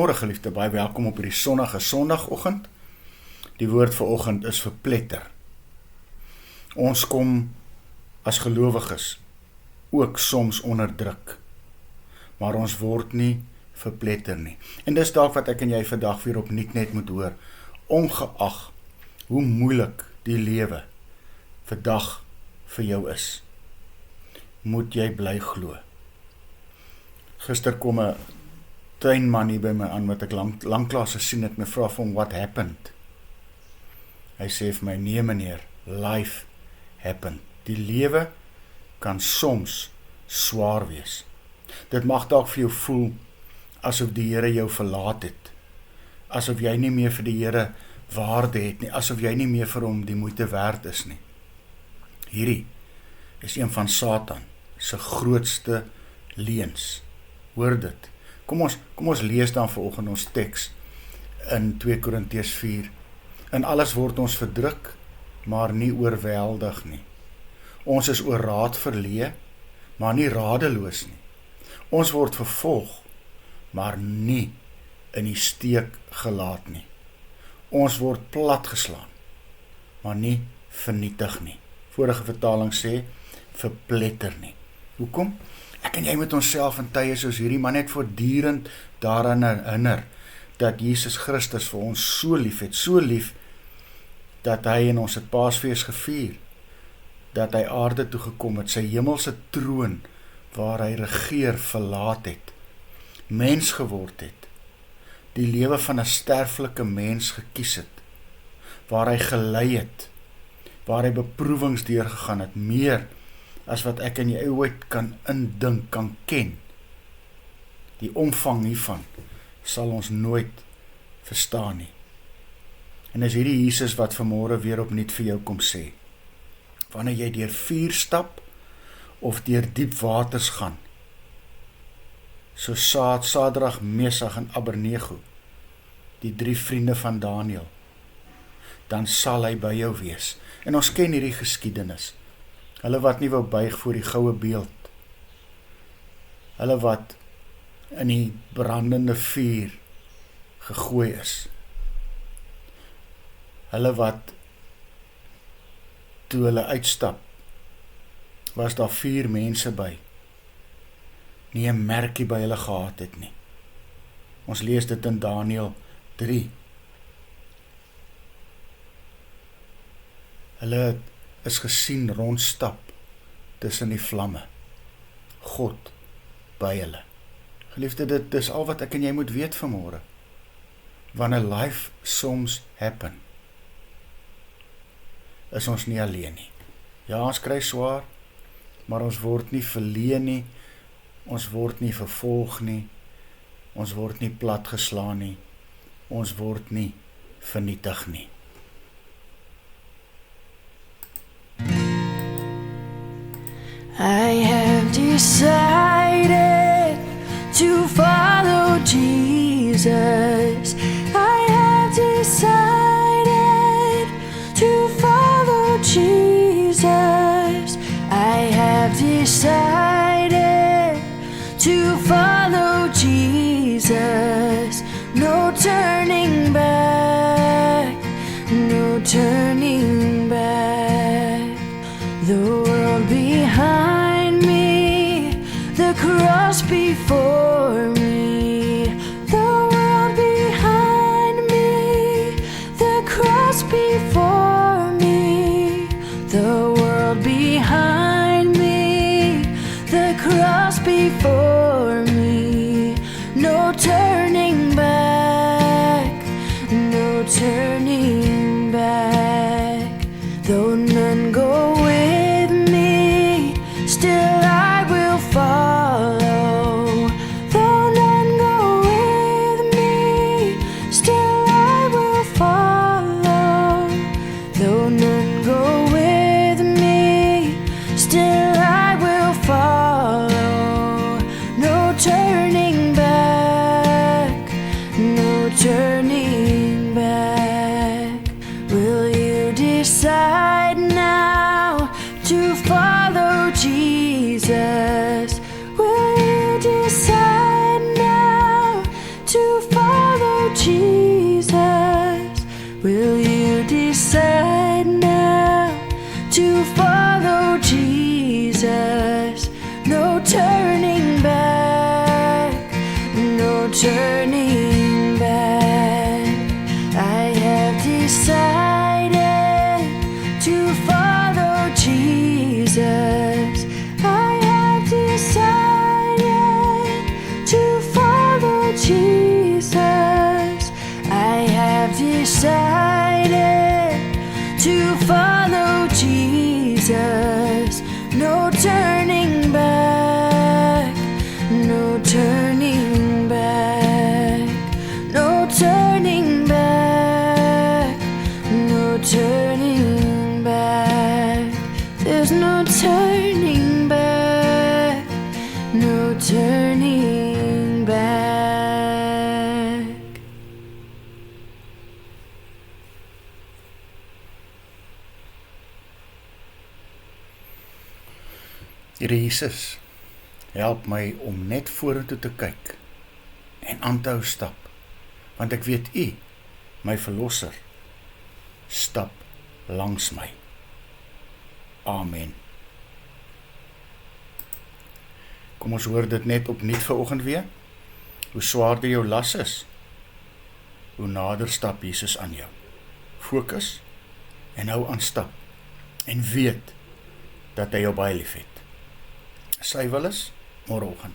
Goeiemôre geliefde, baie welkom op hierdie sonnige Sondagoggend. Die woord vir oggend is verpletter. Ons kom as gelowiges ook soms onder druk, maar ons word nie verpletter nie. En dis dalk wat ek en jy vandag weer opnuut net moet hoor, ongeag hoe moeilik die lewe vandag vir jou is, moet jy bly glo. Gister kom 'n tuinman hier by my aan wat ek lanklaas gesien het, my vra vir hom, what happened? Hy sê vir my, nee meneer, life happened. Die lewe kan soms swaar wees. Dit mag dalk vir jou voel asof die Here jou verlaat het, asof jy nie meer vir die Here waarde het nie, asof jy nie meer vir hom die moeite werd is nie. Hierdie is een van Satan se grootste leuns. Hoor dit. Kom ons lees dan vanoggend ons teks in 2 Korintiërs 4. In alles word ons verdruk, maar nie oorweldig nie. Ons is oor raad verleë, maar nie radeloos nie. Ons word vervolg, maar nie in die steek gelaat nie. Ons word platgeslaan, maar nie vernietig nie. Vorige vertaling sê, verpletter nie. Hoekom? Ek en jy moet onsself in tye soos hierdie maar net voortdurend daaraan herinner dat Jesus Christus vir ons so lief het, so lief dat hy in ons het Paasfees gevier, dat hy aarde toe gekom het, sy hemelse troon waar hy regeer verlaat het, mens geword het, die lewe van 'n sterflike mens gekies het, waar hy gelei het, waar hy beproewings deurgegaan het, meer as wat ek en jy ooit kan indink, kan ken. Die omvang hiervan sal ons nooit verstaan nie. En is hierdie Jesus wat vanmôre weer opnuut vir jou kom sê, wanneer jy deur vuur stap, of deur diep waters gaan, so Sadrag, Mesach en Abednego, die 3 vriende van Daniël, dan sal hy by jou wees. En ons ken hierdie geskiedenis. Hulle wat nie wou buig voor die goue beeld, hulle wat in die brandende vuur gegooi is, hulle wat toe hulle uitstap, was daar 4 mense by, nie 'n merkie by hulle gehad het nie. Ons lees dit in Daniël 3. Hulle is gesien rondstap tussen die vlamme. God by hulle. Geliefde, dit is al wat ek en jy moet weet vanmôre. Wanneer life soms happen, is ons nie alleen nie. Ja, ons kry swaar, maar ons word nie verleë nie, ons word nie vervolg nie, ons word nie platgeslaan nie, ons word nie vernietig nie. I have decided to follow Jesus. I have decided to follow Jesus. I have decided to follow Jesus. No turning back, no turning back. The world behind me, the cross before me. The world behind me, the cross before me. The world behind me, the cross before me. No turning back, no turning back. Though none go with me, still I will follow. Though turning back. I have decided to follow Jesus. I have decided to follow Jesus. I have decided to follow Jesus. No turning back, no turning back, no turning back, no turning back. There's no turning back, no turning back. Here Jesus, help my om net vorentoe te kyk en aan te hou stap, want ek weet U, my verlosser, stap langs my. Amen. Kom ons hoor dit net opnuut vanoggend weer. Hoe swaarder jou las is, hoe nader stap Jesus aan jou. Fokus en hou aan stap en weet dat hy jou baie lief het. Sy wil is môreoggend.